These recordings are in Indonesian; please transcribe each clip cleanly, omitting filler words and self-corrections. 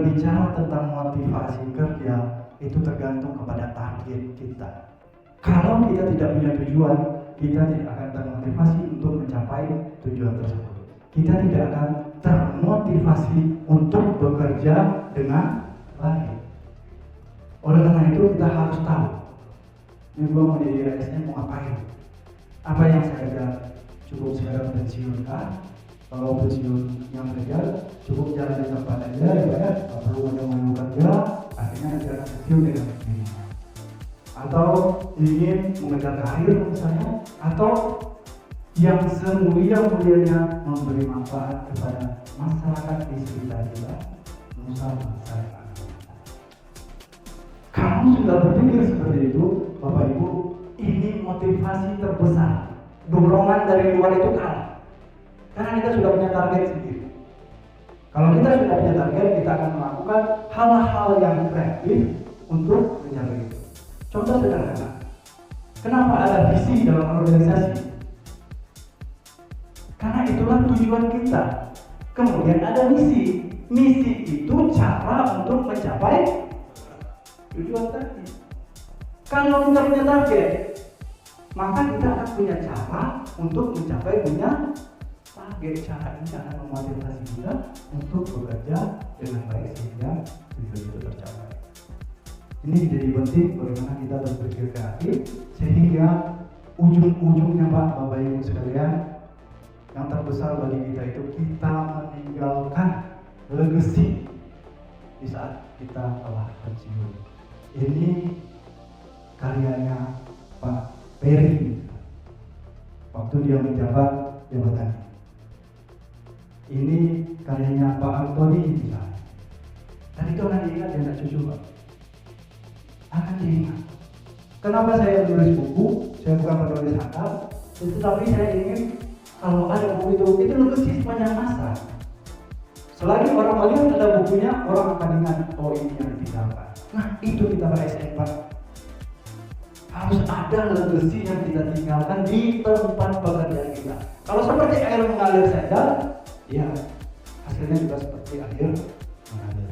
berbicara tentang motivasi kerja itu tergantung kepada target kita. Kalau kita tidak punya tujuan, kita tidak akan termotivasi untuk mencapai tujuan tersebut. Kita tidak akan termotivasi untuk bekerja dengan baik. Oleh karena itu kita harus tahu, ini gue mau jadi ASN mau ngapain? Apa yang saya kerja? Cukup sekarang pensiun kah? Kalau pensiun yang kerja cukup jalan di tempat aja, ya, tak perlu ngomong kerja, akhirnya nanti akan pensiun dengan ini. Atau ingin mengejar karir misalnya, atau yang semulia-mulianya memberi manfaat kepada masyarakat di sekitar kita, nusa bangsa dan anak bangsa. Kamu sudah berpikir seperti itu, Bapak Ibu, ini motivasi terbesar. Dorongan dari luar itu kalah. Karena kita sudah punya target sendiri. Kalau kita sudah punya target, kita akan melakukan hal-hal yang kreatif untuk mencapai itu. Contoh sederhana. Kenapa ada visi dalam organisasi? Karena itulah tujuan kita. Kemudian ada misi. Misi itu cara untuk mencapai tujuan tadi. Kalau kita punya target, maka kita akan punya cara untuk mencapai punya target. Cara ini akan memotivasi kita untuk bekerja dengan baik sehingga tujuan itu tercapai. Ini jadi penting bagaimana kita berpikir kreatif sehingga ujung-ujungnya Bapak Ibu sekalian, yang terbesar bagi kita itu kita meninggalkan legacy di saat kita telah pensiun. Ini karyanya Pak Perry waktu dia menjabat jabatan. Ini karyanya Pak Antoni misalnya. Dan itu akan diingat dan anak cucu Pak. Akan diingat. Kenapa saya menulis buku? Saya bukan penulis akal, tetapi saya ingin kalau ada buku itu legacy sepanjang masa. Selagi orang melihat ada bukunya, orang akan ingat, oh ini yang ditinggalkan. Nah itu kita ASN Pak. Harus ada legacy yang kita tinggalkan di tempat pekerjaan kita. Kalau seperti air mengalir saja, ya hasilnya juga seperti air mengalir.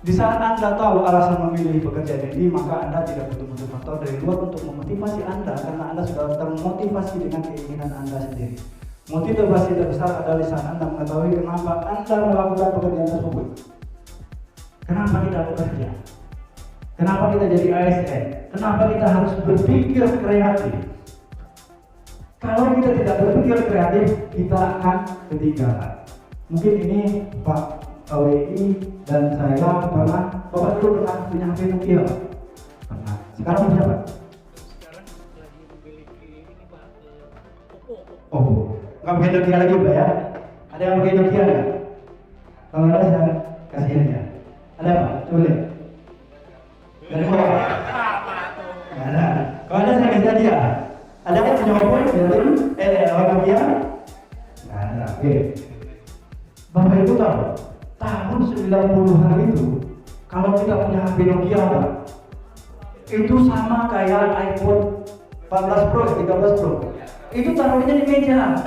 Di saat Anda tahu alasan memilih pekerjaan ini, maka Anda tidak butuh motivator dari luar untuk memotivasi Anda, karena Anda sudah termotivasi dengan keinginan Anda sendiri. Motivasi terbesar adalah di saat Anda mengetahui kenapa Anda melakukan pekerjaan tersebut. Kenapa kita bekerja? Kenapa kita jadi ASN? Kenapa kita harus berpikir kreatif? Kalau kita tidak berpikir kreatif, kita akan ketinggalan. Mungkin ini Pak KWI dan saya pernah, Bapak dulu pernah punya HP Nokia? Pernah. Sekarang punya apa? Sekarang lagi memiliki ini Pak, Oppo. Oh, nggak pakai Nokia lagi Pak ya? Ada yang pakai Nokia nggak? Kalau ada saya kasih aja. Ada Pak? Coba lihat. Dari bawah. Nggak ada. Kalau ada saya kasih aja. Ada yang punya Oppo? Nokia? Nggak ada. Oke. Bapak Ibu tahu? Tahun 90-an itu, kalau kita punya HP Nokia Pak, itu sama kayak iPhone 14 Pro, 13 Pro. Itu taruhnya di meja,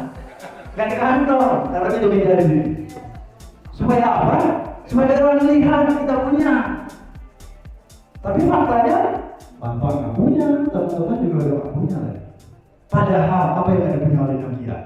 nggak di kantor, taruhnya di meja di sini. Supaya apa? Supaya orang lihat kita punya. Tapi faktanya, Bapak nggak punya, teman-teman juga nggak punya. Padahal apa yang ada punya oleh Nokia?